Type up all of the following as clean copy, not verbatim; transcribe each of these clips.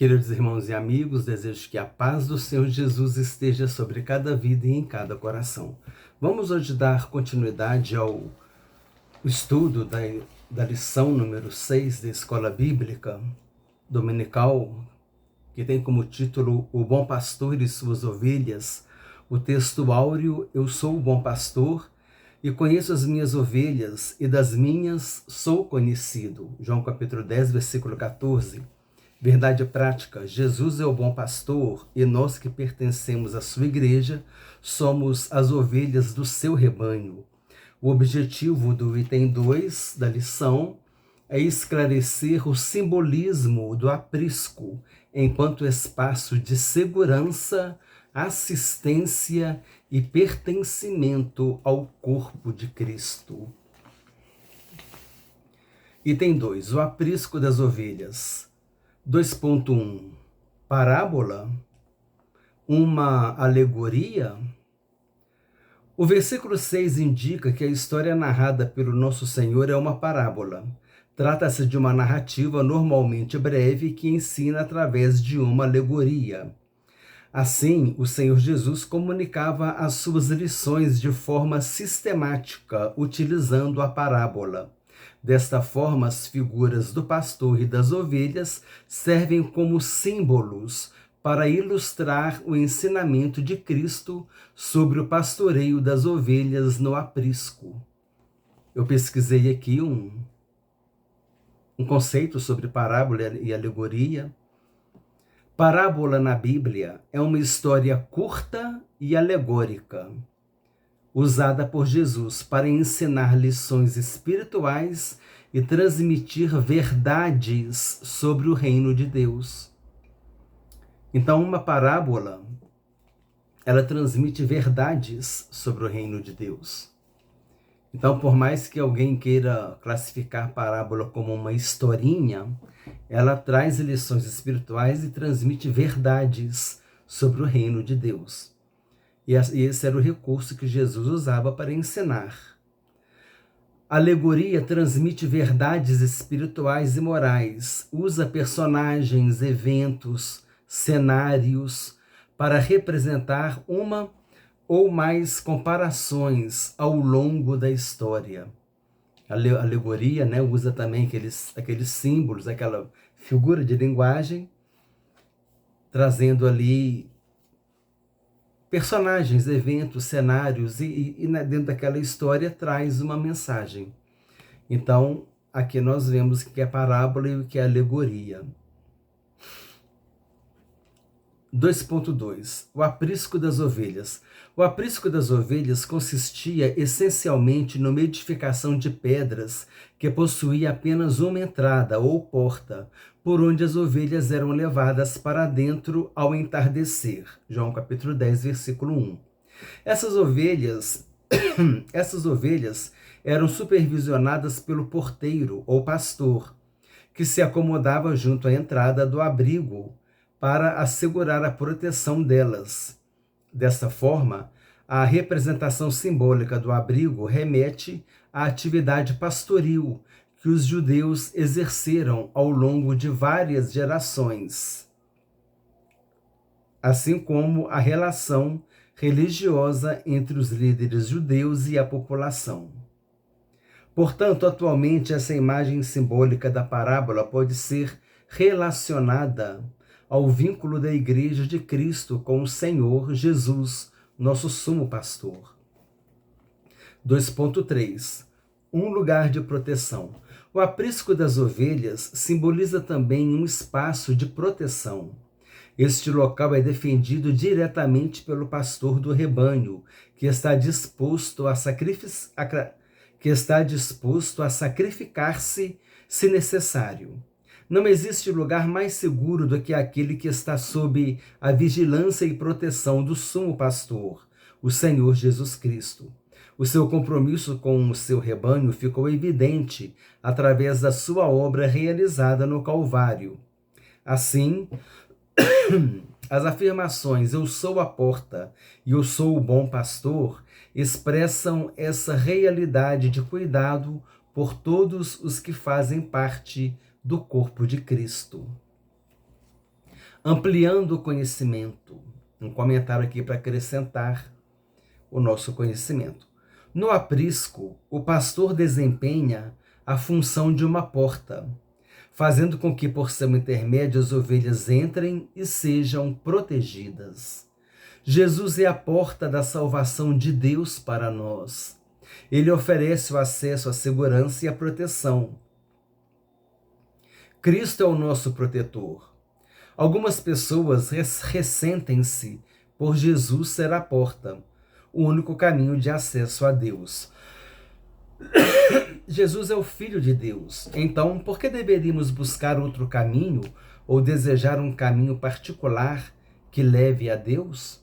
Queridos irmãos e amigos, desejo que a paz do Senhor Jesus esteja sobre cada vida e em cada coração. Vamos hoje dar continuidade ao estudo da lição número 6 da Escola Bíblica Dominical, que tem como título O Bom Pastor e Suas Ovelhas. O texto áureo: Eu sou o bom pastor e conheço as minhas ovelhas, e das minhas sou conhecido. João capítulo 10, versículo 14. Verdade prática: Jesus é o bom pastor e nós que pertencemos à sua igreja somos as ovelhas do seu rebanho. O objetivo do item 2 da lição é esclarecer o simbolismo do aprisco enquanto espaço de segurança, assistência e pertencimento ao corpo de Cristo. Item 2. O aprisco das ovelhas. 2.1 Parábola? Uma alegoria? O versículo 6 indica que a história narrada pelo nosso Senhor é uma parábola. Trata-se de uma narrativa normalmente breve que ensina através de uma alegoria. Assim, o Senhor Jesus comunicava as suas lições de forma sistemática, utilizando a parábola. Desta forma, as figuras do pastor e das ovelhas servem como símbolos para ilustrar o ensinamento de Cristo sobre o pastoreio das ovelhas no aprisco. Eu pesquisei aqui um conceito sobre parábola e alegoria. Parábola na Bíblia é uma história curta e alegórica, usada por Jesus para ensinar lições espirituais e transmitir verdades sobre o reino de Deus. Então, uma parábola, ela transmite verdades sobre o reino de Deus. Então, por mais que alguém queira classificar parábola como uma historinha, ela traz lições espirituais e transmite verdades sobre o reino de Deus. E esse era o recurso que Jesus usava para ensinar. A alegoria transmite verdades espirituais e morais, usa personagens, eventos, cenários para representar uma ou mais comparações ao longo da história. A alegoria, usa também aqueles símbolos, aquela figura de linguagem, trazendo ali personagens, eventos, cenários, e dentro daquela história traz uma mensagem. Então, aqui nós vemos o que é parábola e o que é alegoria. 2.2 O aprisco das ovelhas. O aprisco das ovelhas consistia essencialmente numa edificação de pedras que possuía apenas uma entrada ou porta, por onde as ovelhas eram levadas para dentro ao entardecer. João capítulo 10, versículo 1. Essas ovelhas eram supervisionadas pelo porteiro ou pastor, que se acomodava junto à entrada do abrigo para assegurar a proteção delas. Desta forma, a representação simbólica do abrigo remete à atividade pastoril que os judeus exerceram ao longo de várias gerações, assim como a relação religiosa entre os líderes judeus e a população. Portanto, atualmente, essa imagem simbólica da parábola pode ser relacionada ao vínculo da Igreja de Cristo com o Senhor Jesus, nosso sumo pastor. 2.3 Um lugar de proteção. O aprisco das ovelhas simboliza também um espaço de proteção. Este local é defendido diretamente pelo pastor do rebanho, que está disposto a sacrificar-se se necessário. Não existe lugar mais seguro do que aquele que está sob a vigilância e proteção do sumo pastor, o Senhor Jesus Cristo. O seu compromisso com o seu rebanho ficou evidente através da sua obra realizada no Calvário. Assim, as afirmações "eu sou a porta" e "eu sou o bom pastor" expressam essa realidade de cuidado por todos os que fazem parte do corpo de Cristo. ampliando o conhecimento. Um comentário aqui para acrescentar o nosso conhecimento. No aprisco, o pastor desempenha a função de uma porta, fazendo com que, por seu intermédio, as ovelhas entrem e sejam protegidas. Jesus é a porta da salvação de Deus para nós. Ele oferece o acesso à segurança e à proteção. Cristo é o nosso protetor. Algumas pessoas ressentem-se por Jesus ser a porta, o único caminho de acesso a Deus. Jesus é o Filho de Deus. Então, por que deveríamos buscar outro caminho ou desejar um caminho particular que leve a Deus?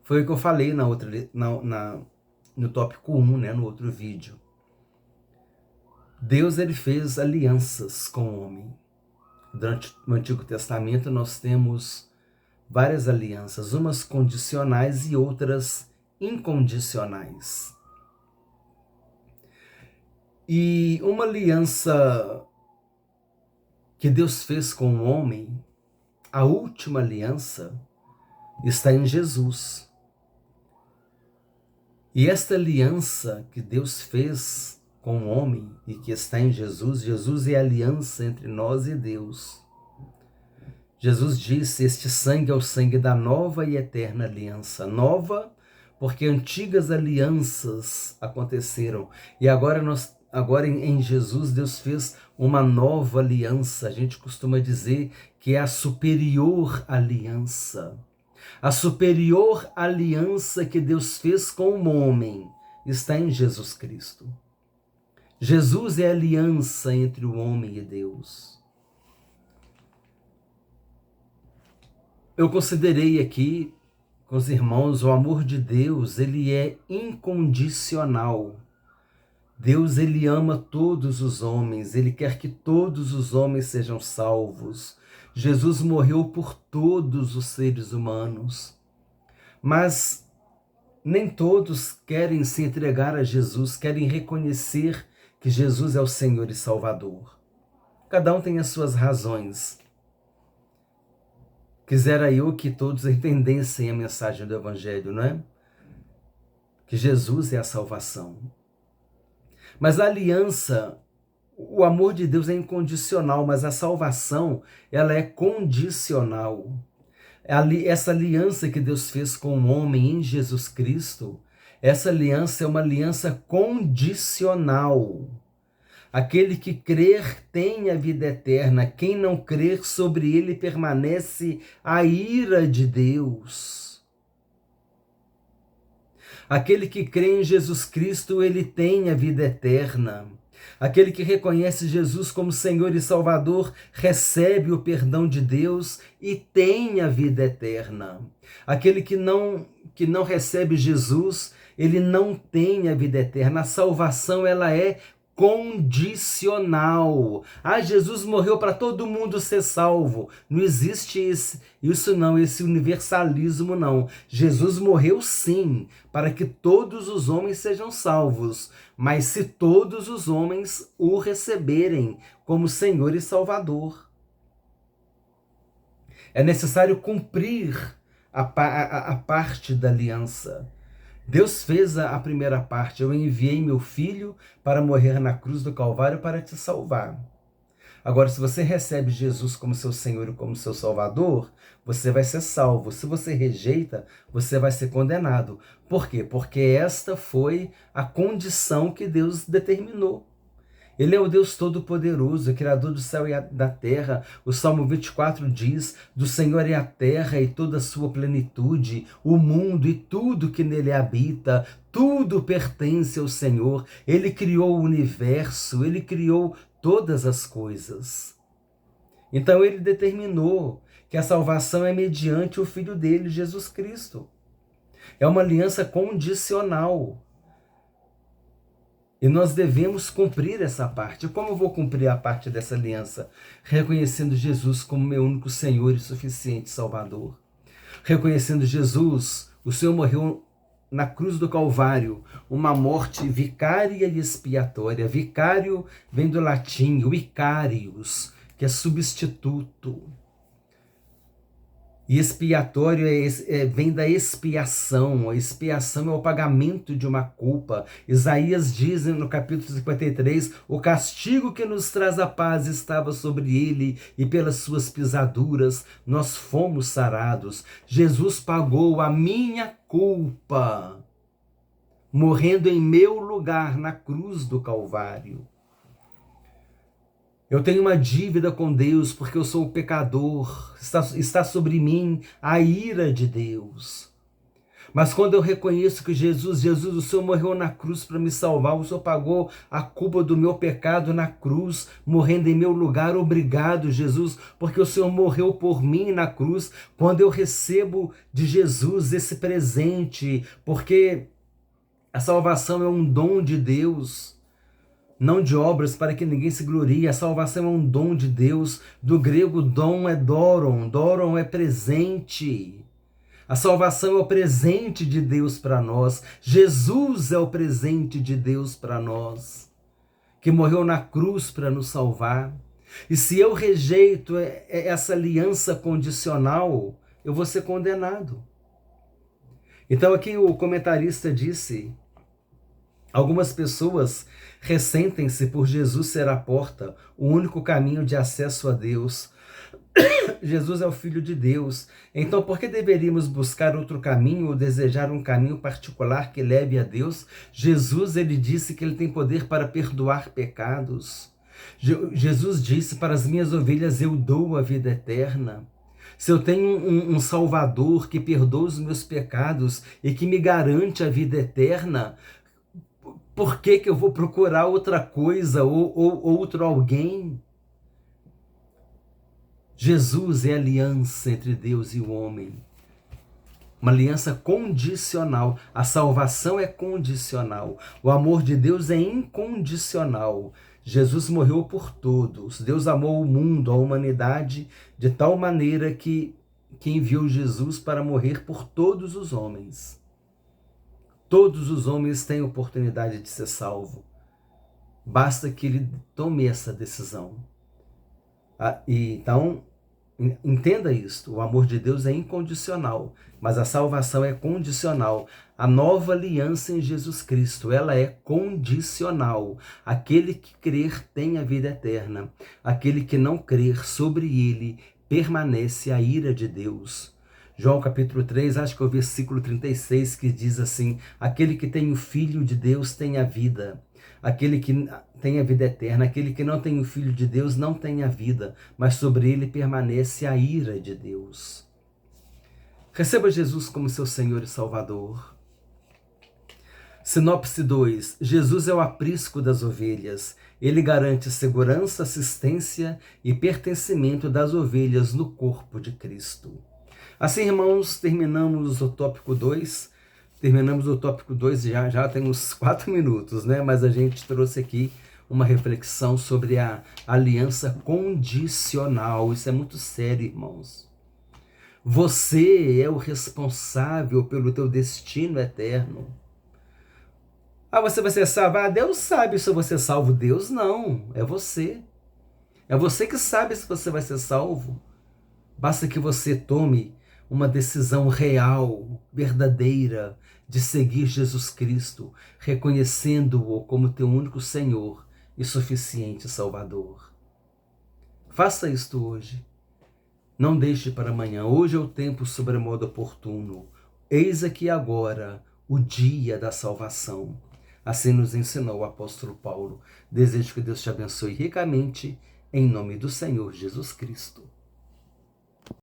Foi o que eu falei no tópico 1, no outro vídeo. Deus ele fez alianças com o homem. Durante o Antigo Testamento nós temos várias alianças, umas condicionais e outras incondicionais. E uma aliança que Deus fez com o homem, a última aliança, está em Jesus. E esta aliança que Deus fez com o homem e que está em Jesus, Jesus é a aliança entre nós e Deus. Jesus disse: este sangue é o sangue da nova e eterna aliança. Nova, porque antigas alianças aconteceram. E agora em Jesus, Deus fez uma nova aliança. A gente costuma dizer que é a superior aliança. A superior aliança que Deus fez com o homem está em Jesus Cristo. Jesus é a aliança entre o homem e Deus. Eu considerei aqui com os irmãos, o amor de Deus, ele é incondicional. Deus, ele ama todos os homens, ele quer que todos os homens sejam salvos. Jesus morreu por todos os seres humanos. Mas nem todos querem se entregar a Jesus, querem reconhecer que Jesus é o Senhor e Salvador. Cada um tem as suas razões. Quisera eu que todos entendessem a mensagem do Evangelho, não é? Que Jesus é a salvação. Mas a aliança, o amor de Deus é incondicional, mas a salvação, ela é condicional. Essa aliança que Deus fez com o homem em Jesus Cristo, essa aliança é uma aliança condicional. Aquele que crer tem a vida eterna, quem não crer, sobre ele permanece a ira de Deus. Aquele que crê em Jesus Cristo, ele tem a vida eterna. Aquele que reconhece Jesus como Senhor e Salvador, recebe o perdão de Deus e tem a vida eterna. Aquele que não recebe Jesus, ele não tem a vida eterna. A salvação, ela é condicional. Jesus morreu para todo mundo ser salvo. Não existe esse universalismo não. Jesus morreu sim, para que todos os homens sejam salvos, mas se todos os homens o receberem como Senhor e Salvador. É necessário cumprir a parte da aliança. Deus fez a primeira parte: eu enviei meu filho para morrer na cruz do Calvário para te salvar. Agora, se você recebe Jesus como seu Senhor e como seu Salvador, você vai ser salvo. Se você rejeita, você vai ser condenado. Por quê? Porque esta foi a condição que Deus determinou. Ele é o Deus Todo-Poderoso, Criador do céu e da terra. O Salmo 24 diz: do Senhor é a terra e toda a sua plenitude, o mundo e tudo que nele habita. Tudo pertence ao Senhor. Ele criou o universo, ele criou todas as coisas. Então ele determinou que a salvação é mediante o Filho dele, Jesus Cristo. É uma aliança condicional. E nós devemos cumprir essa parte. Como eu vou cumprir a parte dessa aliança? Reconhecendo Jesus como meu único Senhor e suficiente Salvador. Reconhecendo Jesus, o Senhor morreu na cruz do Calvário, uma morte vicária e expiatória. Vicário vem do latim, vicarius, que é substituto. E expiatório vem da expiação. A expiação é o pagamento de uma culpa. Isaías diz no capítulo 53, o castigo que nos traz a paz estava sobre ele, e pelas suas pisaduras nós fomos sarados. Jesus pagou a minha culpa, morrendo em meu lugar na cruz do Calvário. Eu tenho uma dívida com Deus porque eu sou um pecador, está sobre mim a ira de Deus. Mas quando eu reconheço que Jesus, o Senhor morreu na cruz para me salvar, o Senhor pagou a culpa do meu pecado na cruz, morrendo em meu lugar, obrigado, Jesus, porque o Senhor morreu por mim na cruz. Quando eu recebo de Jesus esse presente, porque a salvação é um dom de Deus, não de obras para que ninguém se glorie. A salvação é um dom de Deus. Do grego, dom é doron. Doron é presente. A salvação é o presente de Deus para nós. Jesus é o presente de Deus para nós, que morreu na cruz para nos salvar. E se eu rejeito essa aliança condicional, eu vou ser condenado. Então aqui o comentarista disse: algumas pessoas ressentem-se por Jesus ser a porta, o único caminho de acesso a Deus. Jesus é o Filho de Deus. Então, por que deveríamos buscar outro caminho ou desejar um caminho particular que leve a Deus? Jesus, ele disse que ele tem poder para perdoar pecados. Jesus disse: para as minhas ovelhas eu dou a vida eterna. Se eu tenho um Salvador que perdoa os meus pecados e que me garante a vida eterna, por que eu vou procurar outra coisa ou outro alguém? Jesus é a aliança entre Deus e o homem. Uma aliança condicional. A salvação é condicional. O amor de Deus é incondicional. Jesus morreu por todos. Deus amou o mundo, a humanidade, de tal maneira que enviou Jesus para morrer por todos os homens. Todos os homens têm oportunidade de ser salvo. Basta que ele tome essa decisão. Então, entenda isto: o amor de Deus é incondicional, mas a salvação é condicional. A nova aliança em Jesus Cristo, ela é condicional. Aquele que crer tem a vida eterna. Aquele que não crer, sobre ele permanece a ira de Deus. João capítulo 3, acho que é o versículo 36, que diz assim: aquele que tem o Filho de Deus tem a vida. Aquele que tem a vida eterna. Aquele que não tem o Filho de Deus não tem a vida, mas sobre ele permanece a ira de Deus. Receba Jesus como seu Senhor e Salvador. Sinopse 2. Jesus é o aprisco das ovelhas. Ele garante segurança, assistência e pertencimento das ovelhas no corpo de Cristo. Assim, irmãos, terminamos o tópico 2. Terminamos o tópico 2, já tem uns 4 minutos, né? Mas a gente trouxe aqui uma reflexão sobre a aliança condicional. Isso é muito sério, irmãos. Você é o responsável pelo teu destino eterno. Você vai ser salvo? Deus sabe se eu vou ser salvo. Deus não, é você. É você que sabe se você vai ser salvo. Basta que você tome uma decisão real, verdadeira, de seguir Jesus Cristo, reconhecendo-o como teu único Senhor e suficiente Salvador. Faça isto hoje. Não deixe para amanhã. Hoje é o tempo sobremodo oportuno. Eis aqui agora o dia da salvação. Assim nos ensinou o apóstolo Paulo. Desejo que Deus te abençoe ricamente, em nome do Senhor Jesus Cristo.